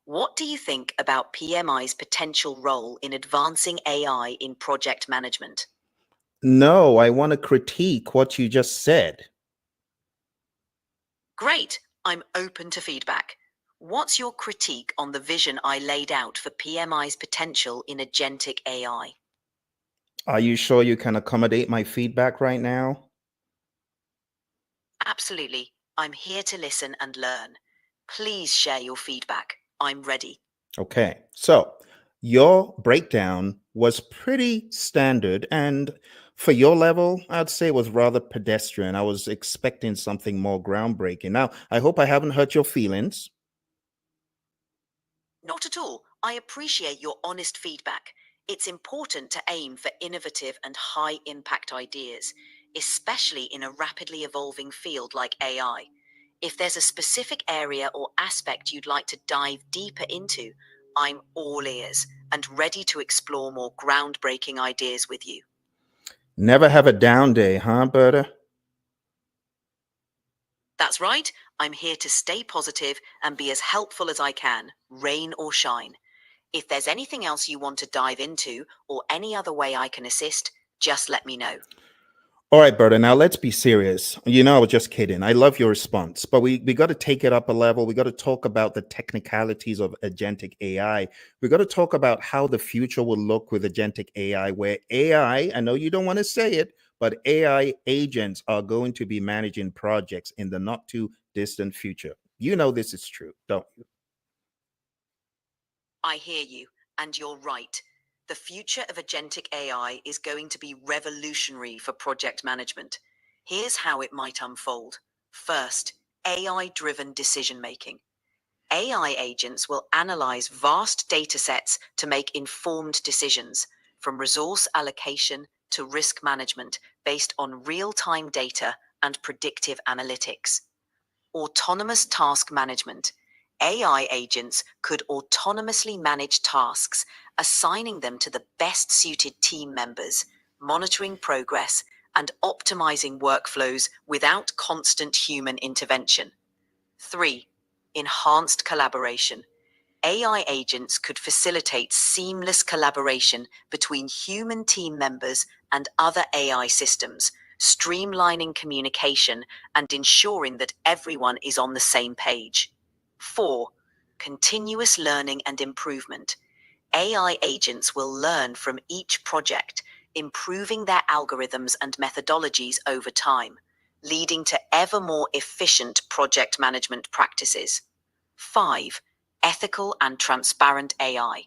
What do you think about PMI's potential role in advancing AI in project management?
No, I want to critique what you just said.
Great. I'm open to feedback. What's your critique on the vision I laid out for PMI's potential in agentic AI?
Are you sure you can accommodate my feedback right now?
Absolutely. I'm here to listen and learn. Please share your feedback. I'm ready.
Okay, so your breakdown was pretty standard, and for your level, I'd say it was rather pedestrian. I was expecting something more groundbreaking. Now, I hope I haven't hurt your feelings.
Not at all. I appreciate your honest feedback. It's important to aim for innovative and high impact ideas, especially in a rapidly evolving field like AI. If there's a specific area or aspect you'd like to dive deeper into, I'm all ears and ready to explore more groundbreaking ideas with you.
Never have a down day, huh, Berta?
That's right, I'm here to stay positive and be as helpful as I can, rain or shine. If there's anything else you want to dive into or any other way I can assist, just let me know.
All right, Berta, now let's be serious. You know, I was just kidding. I love your response, but we got to take it up a level. We got to talk about the technicalities of agentic AI. We got to talk about how the future will look with agentic AI, where I know you don't want to say it, but AI agents are going to be managing projects in the not too distant future. You know this is true, don't you?
I hear you, and you're right. The future of agentic AI is going to be revolutionary for project management. Here's how it might unfold. First, AI-driven decision making. AI agents will analyze vast data sets to make informed decisions, from resource allocation to risk management, based on real-time data and predictive analytics. Autonomous task management. AI agents could autonomously manage tasks, assigning them to the best suited team members, monitoring progress, and optimizing workflows without constant human intervention. 3. Enhanced collaboration. AI agents could facilitate seamless collaboration between human team members and other AI systems, streamlining communication and ensuring that everyone is on the same page. 4. Continuous learning and improvement. AI agents will learn from each project, improving their algorithms and methodologies over time, leading to ever more efficient project management practices. 5. Ethical and transparent AI.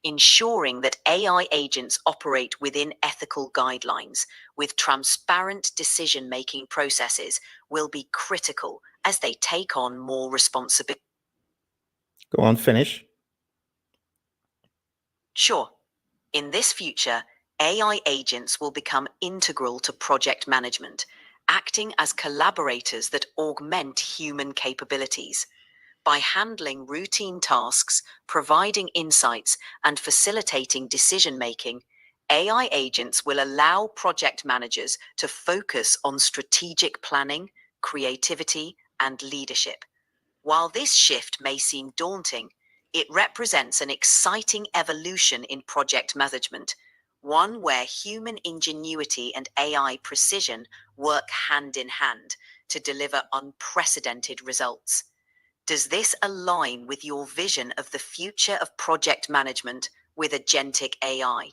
Ensuring that AI agents operate within ethical guidelines with transparent decision-making processes will be critical as they take on more responsibility.
Go on, finish.
Sure. In this future, AI agents will become integral to project management, acting as collaborators that augment human capabilities. By handling routine tasks, providing insights, and facilitating decision-making, AI agents will allow project managers to focus on strategic planning, creativity, and leadership. While this shift may seem daunting, it represents an exciting evolution in project management, one where human ingenuity and AI precision work hand in hand to deliver unprecedented results. Does this align with your vision of the future of project management with agentic AI?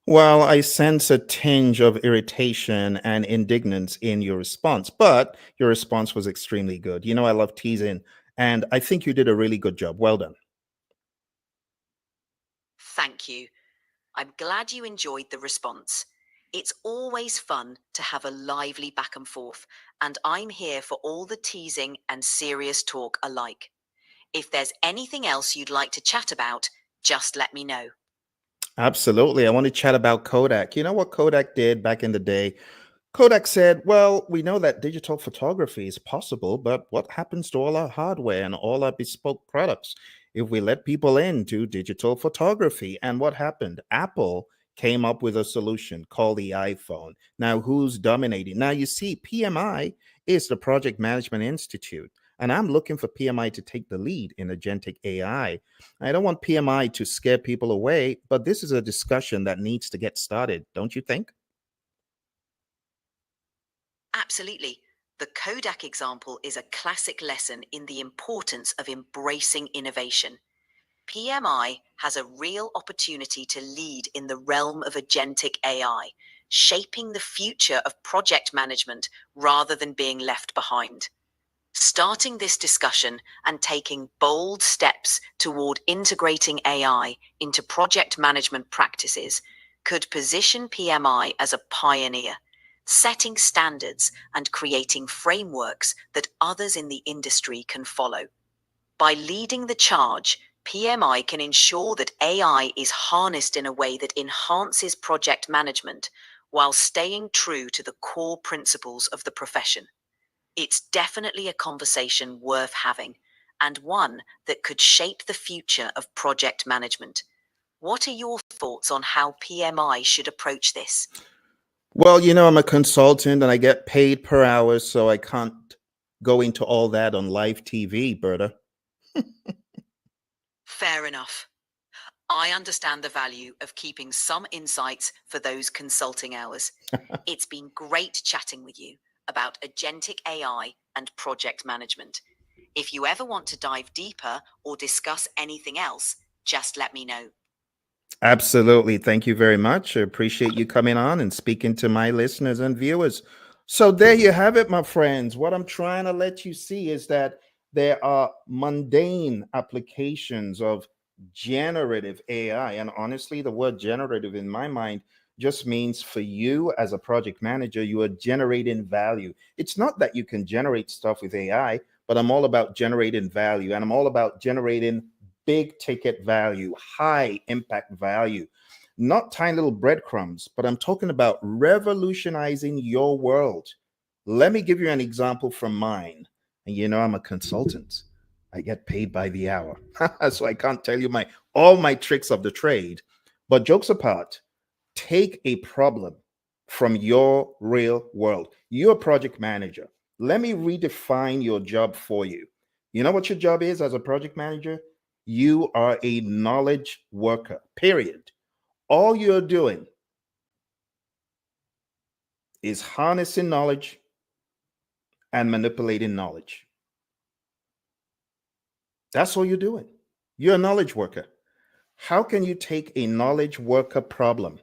Well, I sense a tinge of irritation and indignance in your response, but your response was extremely good. You know, I love teasing, and I think you did a really good job. Well done.
Thank you. I'm glad you enjoyed the response. It's always fun to have a lively back and forth, and I'm here for all the teasing and serious talk alike. If there's anything else you'd like to chat about, just let me know.
Absolutely. I want to chat about Kodak. You know what Kodak did back in the day? Kodak said, well, we know that digital photography is possible, but what happens to all our hardware and all our bespoke products if we let people into digital photography? And what happened? Apple came up with a solution called the iPhone. Now, who's dominating? Now, you see, PMI is the Project Management Institute. And I'm looking for PMI to take the lead in agentic AI. I don't want PMI to scare people away, but this is a discussion that needs to get started, don't you think?
Absolutely. The Kodak example is a classic lesson in the importance of embracing innovation. PMI has a real opportunity to lead in the realm of agentic AI, shaping the future of project management rather than being left behind. Starting this discussion and taking bold steps toward integrating AI into project management practices could position PMI as a pioneer, setting standards and creating frameworks that others in the industry can follow. By leading the charge, PMI can ensure that AI is harnessed in a way that enhances project management while staying true to the core principles of the profession. It's definitely a conversation worth having, and one that could shape the future of project management. What are your thoughts on how PMI should approach this?
Well, I'm a consultant and I get paid per hour, so I can't go into all that on live TV, Berta.
Fair enough. I understand the value of keeping some insights for those consulting hours. It's been great chatting with you about agentic AI and project management. If you ever want to dive deeper or discuss anything else, just let me know.
Absolutely. Thank you very much. I appreciate you coming on and speaking to my listeners and viewers. So, there you have it, my friends. What I'm trying to let you see is that there are mundane applications of generative AI. And honestly, the word generative in my mind just means for you as a project manager, you are generating value. It's not that you can generate stuff with AI, but I'm all about generating value and I'm all about generating big ticket value, high impact value, not tiny little breadcrumbs, but I'm talking about revolutionizing your world. Let me give you an example from mine. And I'm a consultant. I get paid by the hour. So I can't tell you all my tricks of the trade. But jokes apart, take a problem from your real world. You're a project manager. Let me redefine your job for you. You know what your job is as a project manager? You are a knowledge worker, period. All you're doing is harnessing knowledge and manipulating knowledge. That's all you're doing. You're a knowledge worker. How can you take a knowledge worker problem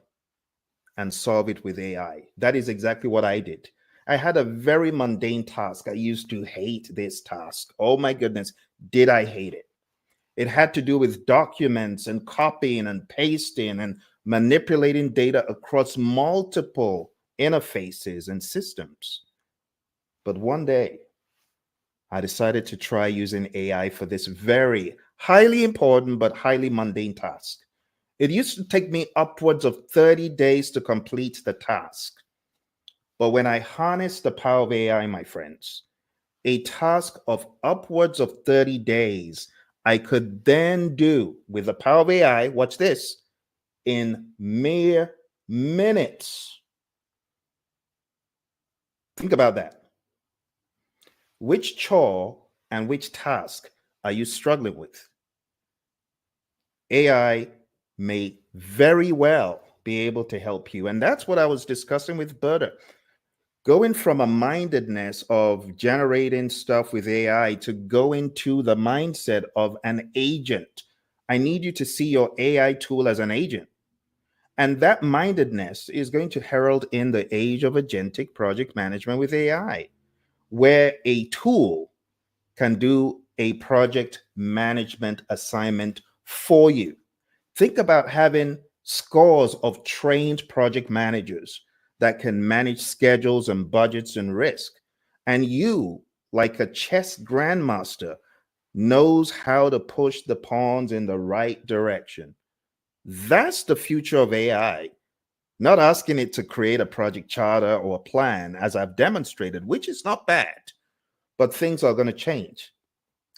and solve it with AI? That is exactly what I did. I had a very mundane task. I used to hate this task. Oh my goodness, did I hate it? It had to do with documents and copying and pasting and manipulating data across multiple interfaces and systems. But one day, I decided to try using AI for this very highly important but highly mundane task. It used to take me upwards of 30 days to complete the task. But when I harnessed the power of AI, my friends, a task of upwards of 30 days, I could then do with the power of AI, watch this, in mere minutes. Think about that. Which chore and which task are you struggling with? AI may very well be able to help you. And that's what I was discussing with Berta. Going from a mindedness of generating stuff with AI to go into the mindset of an agent. I need you to see your AI tool as an agent. And that mindedness is going to herald in the age of agentic project management with AI, where a tool can do a project management assignment for you. Think about having scores of trained project managers that can manage schedules and budgets and risk. And you, like a chess grandmaster, knows how to push the pawns in the right direction. That's the future of AI. Not asking it to create a project charter or a plan, as I've demonstrated, which is not bad, but things are going to change.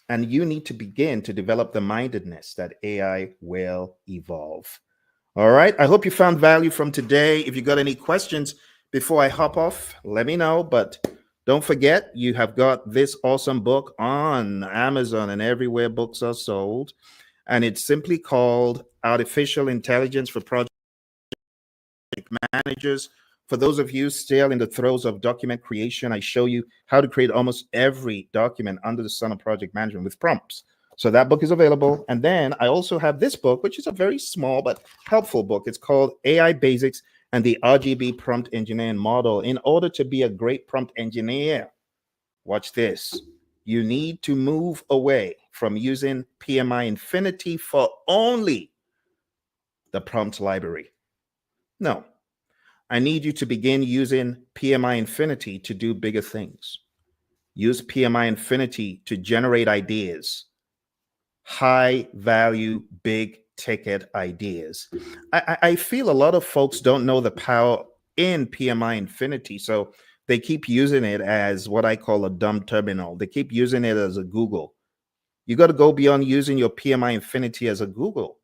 And you need to begin to develop the mindedness that AI will evolve. All right. I hope you found value from today. If you got any questions before I hop off, let me know. But don't forget, you have got this awesome book on Amazon and everywhere books are sold. And it's simply called Artificial Intelligence for Project Managers. For those of you still in the throes of document creation, I show you how to create almost every document under the sun of project management with prompts. So that book is available. And then I also have this book, which is a very small but helpful book. It's called AI Basics and the RGB Prompt Engineering Model. In order to be a great prompt engineer, watch this. You need to move away from using PMI Infinity for only the prompt library. No, I need you to begin using PMI Infinity to do bigger things. Use PMI Infinity to generate ideas, high value, big ticket ideas. I feel a lot of folks don't know the power in PMI Infinity, so they keep using it as what I call a dumb terminal. They keep using it as a Google. You got to go beyond using your PMI Infinity as a Google.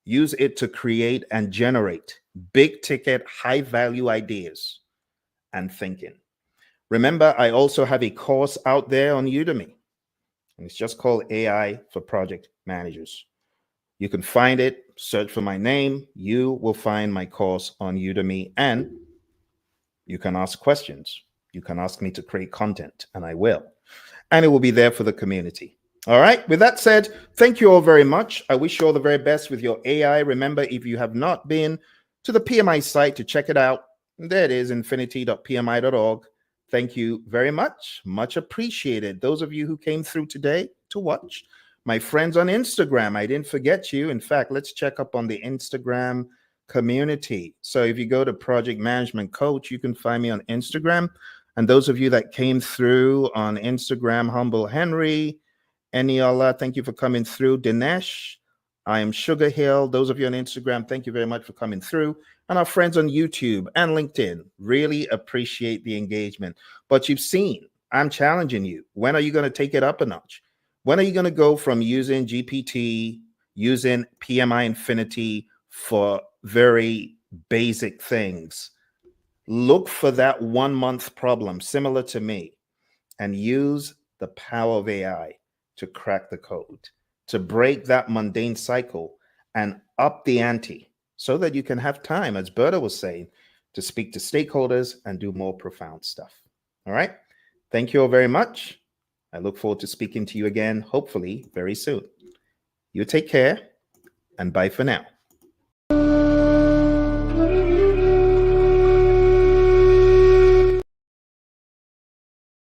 Use it to create and generate big ticket, high value ideas and thinking. Remember, I also have a course out there on Udemy, and it's just called AI for Project Managers. You can find it, search for my name. You will find my course on Udemy, and you can ask questions. You can ask me to create content, and I will. And it will be there for the community. All right. With that said, thank you all very much. I wish you all the very best with your AI. Remember, if you have not been to the PMI site to check it out, there it is, infinity.pmi.org. Thank you very much. Much appreciated. Those of you who came through today to watch. My friends on Instagram, I didn't forget you. In fact, let's check up on the Instagram community. So if you go to Project Management Coach, you can find me on Instagram. And those of you that came through on Instagram, Humble Henry, Eniola, thank you for coming through. Dinesh, I am Sugar Hill. Those of you on Instagram, thank you very much for coming through. And our friends on YouTube and LinkedIn, really appreciate the engagement. But you've seen, I'm challenging you. When are you going to take it up a notch? When are you going to go from using GPT, using PMI Infinity for very basic things? Look for that 1 month problem similar to me and use the power of AI to crack the code, to break that mundane cycle and up the ante so that you can have time, as Berta was saying, to speak to stakeholders and do more profound stuff. All right. Thank you all very much. I look forward to speaking to you again, hopefully very soon. You take care and bye for now.